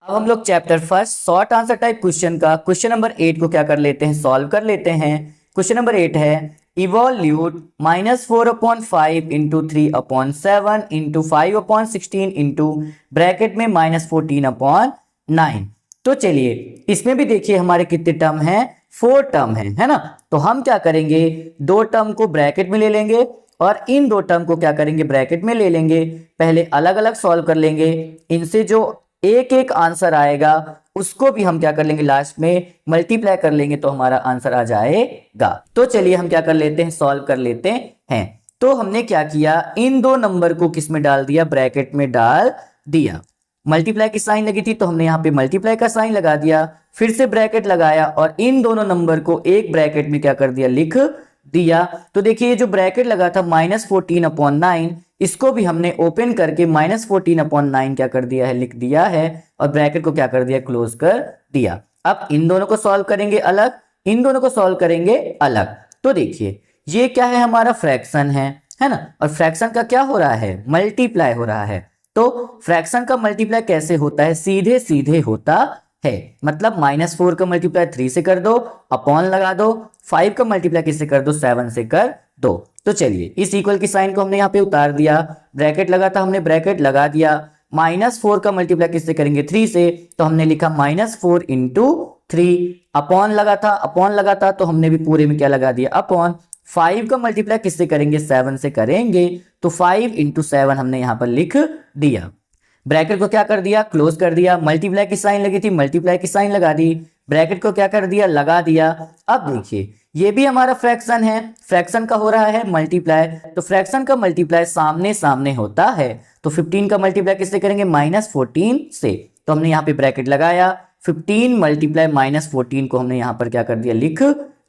अब हम लोग chapter first short answer type question का क्वेश्चन नंबर 8 को क्या कर लेते हैं, सॉल्व कर लेते हैं। क्वेश्चन नंबर 8 है इवॉल्यूट -4/5 इंटू 3/7 इंटू 5/16 इंटू ब्रैकेट में -14/9। तो चलिए इसमें भी देखिए हमारे कितने टर्म हैं, 4 टर्म है ना। तो हम क्या करेंगे, 2 टर्म को ब्रैकेट में ले लेंगे और इन 2 टर्म को क्या करेंगे, ब्रैकेट में ले लेंगे। पहले अलग अलग सॉल्व कर लेंगे, इनसे जो एक एक आंसर आएगा उसको भी हम क्या कर लेंगे, लास्ट में मल्टीप्लाई कर लेंगे तो हमारा आंसर आ जाएगा। तो चलिए हम क्या कर लेते हैं, सॉल्व कर लेते हैं। तो हमने क्या किया, इन 2 नंबर को किस में डाल दिया, ब्रैकेट में डाल दिया। मल्टीप्लाई की साइन लगी थी तो हमने यहाँ पे मल्टीप्लाई का साइन लगा दिया, फिर से ब्रैकेट लगाया और इन दोनों नंबर को एक ब्रैकेट में क्या कर दिया, लिख दिया। तो देखिए ये जो ब्रैकेट लगा था -14/9, इसको भी हमने ओपन करके -14/9 क्या कर दिया है, लिख दिया है और ब्रैकेट को क्या कर दिया, क्लोज कर दिया। अब इन दोनों को सॉल्व करेंगे अलग, इन दोनों को सॉल्व करेंगे अलग। तो देखिए ये क्या है, हमारा फ्रैक्शन है ना, और फ्रैक्शन का क्या हो रहा है, मल्टीप्लाई हो रहा है। तो फ्रैक्शन का मल्टीप्लाई कैसे होता है, सीधे सीधे होता है। मतलब -4 का मल्टीप्लाई 3 से कर दो, अपॉन लगा दो, 5 का मल्टीप्लाई किससे कर दो, 7 से कर दो। तो चलिए इस इक्वल की साइन को हमने यहाँ पे उतार दिया, ब्रैकेट लगा था हमने ब्रैकेट लगा दिया। -4 का मल्टीप्लाई किससे करेंगे, 3 से, तो हमने लिखा -4 इंटू 3, अपॉन लगा था तो हमने भी पूरे में क्या लगा दिया, अपॉन। 5 का मल्टीप्लाई किससे करेंगे, 7 से करेंगे, तो 5 इंटू 7 हमने यहाँ पर लिख दिया। ब्रैकेट को क्या कर दिया, क्लोज कर दिया। मल्टीप्लाई की साइन लगी थी, मल्टीप्लाई की साइन लगा दी, ब्रैकेट को क्या कर दिया, लगा दिया। अब देखिए ये भी हमारा फ्रैक्शन है, फ्रैक्शन का हो रहा है मल्टीप्लाई, तो फ्रैक्शन का मल्टीप्लाई सामने सामने होता है। तो 15 का मल्टीप्लाई किससे करेंगे, -14 से, तो हमने यहाँ पे ब्रैकेट लगाया। 15 मल्टीप्लाई -14 को हमने यहाँ पर क्या कर दिया, लिख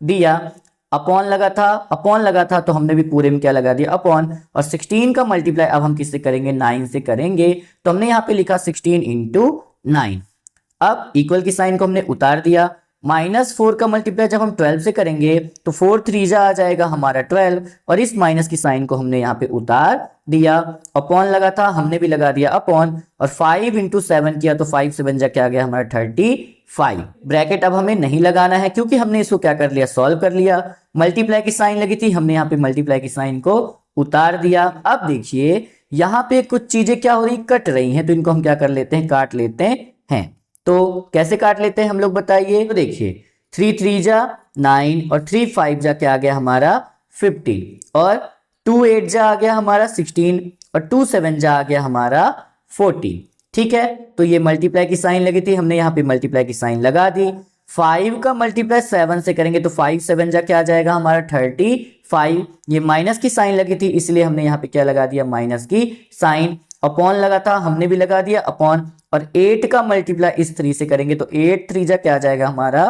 दिया। अपॉन लगा था तो हमने भी पूरे में क्या लगा दिया, अपॉन। और 16 का मल्टीप्लाई अब हम किससे करेंगे, 9 से करेंगे, तो हमने यहाँ पे लिखा 16 इंटू 9। अब इक्वल की साइन को हमने उतार दिया। -4 का मल्टीप्लाई जब हम 12 से करेंगे तो 4 3 आ जाएगा हमारा 12, और इस माइनस की साइन को हमने यहाँ पे उतार दिया। अपॉन लगा था हमने भी लगा दिया अपॉन, और 5 इंटू 7 किया तो 5 से बन जा क्या आ गया हमारा 35। ब्रैकेट अब हमें नहीं लगाना है क्योंकि हमने इसको क्या कर लिया, सॉल्व कर लिया। मल्टीप्लाई की साइन लगी थी, हमने यहाँ पे मल्टीप्लाई की साइन को उतार दिया। अब देखिए यहाँ पे कुछ चीजें क्या हो रही, कट रही हैं, तो इनको हम क्या कर लेते हैं, काट लेते हैं। तो कैसे काट लेते हैं हम लोग बताइए, तो देखिए 3 3 जा 9 और 3 5 जा क्या आ गया हमारा 15, और 2 8 जा आ गया हमारा 16, और 2 7 जा आ गया हमारा 14। ठीक है, तो ये मल्टीप्लाई की साइन लगी थी, हमने यहाँ पे मल्टीप्लाई की साइन लगा दी। 5 का मल्टीप्लाई 7 से करेंगे तो 5 7 जा क्या आ जाएगा हमारा 35। ये माइनस की साइन लगी थी इसलिए हमने यहाँ पे क्या लगा दिया, माइनस की साइन। अपॉन लगा था हमने भी लगा दिया अपॉन, और 8 का मल्टीप्लाई इस 3 से करेंगे तो 8 3 जा क्या आ जाएगा हमारा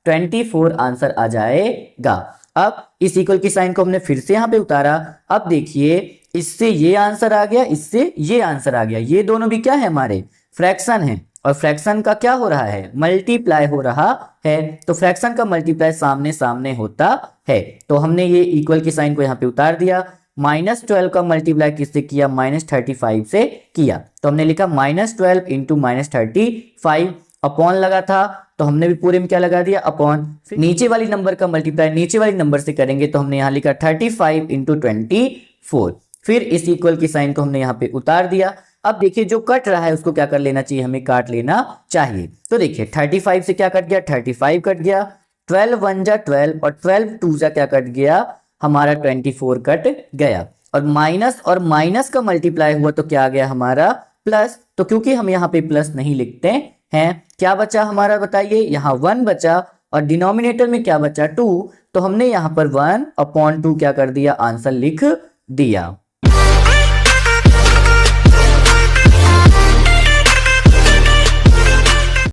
24 आंसर आ जाएगा। अब इस इक्वल की साइन को हमने फिर से यहाँ पे उतारा। अब देखिए इससे ये आंसर आ गया, इससे ये आंसर आ गया, ये दोनों भी क्या है, हमारे फ्रैक्शन है, और फ्रैक्शन का क्या हो रहा है, मल्टीप्लाई हो रहा है। तो फ्रैक्शन का मल्टीप्लाई सामने सामने होता है, तो हमने ये इक्वल की साइन को यहाँ पे उतार दिया। -12 का मल्टीप्लाई किससे किया, -35 से किया, तो हमने लिखा -12 इंटू -35। अपॉन लगा था तो हमने भी पूरे में क्या लगा दिया, अपॉन। नीचे वाली नंबर का मल्टीप्लाई नीचे वाली नंबर से करेंगे तो हमने यहाँ लिखा 35 इंटू 24। फिर इस इक्वल की साइन को हमने यहाँ पे उतार दिया। अब देखिए जो कट रहा है उसको क्या कर लेना चाहिए, हमें काट लेना चाहिए। तो देखिए 35 से क्या कट गया, 35 कट गया, 12 1 जा 12 और 12 2 जा क्या कट गया हमारा 24 कट गया, और माइनस का मल्टीप्लाई हुआ तो क्या आ गया हमारा प्लस। तो क्योंकि हम यहाँ पे प्लस नहीं लिखते हैं, क्या बचा हमारा बताइए, यहाँ 1 बचा, और डिनोमिनेटर में क्या बचा 2, तो हमने यहाँ पर 1/2 क्या कर दिया, आंसर लिख दिया।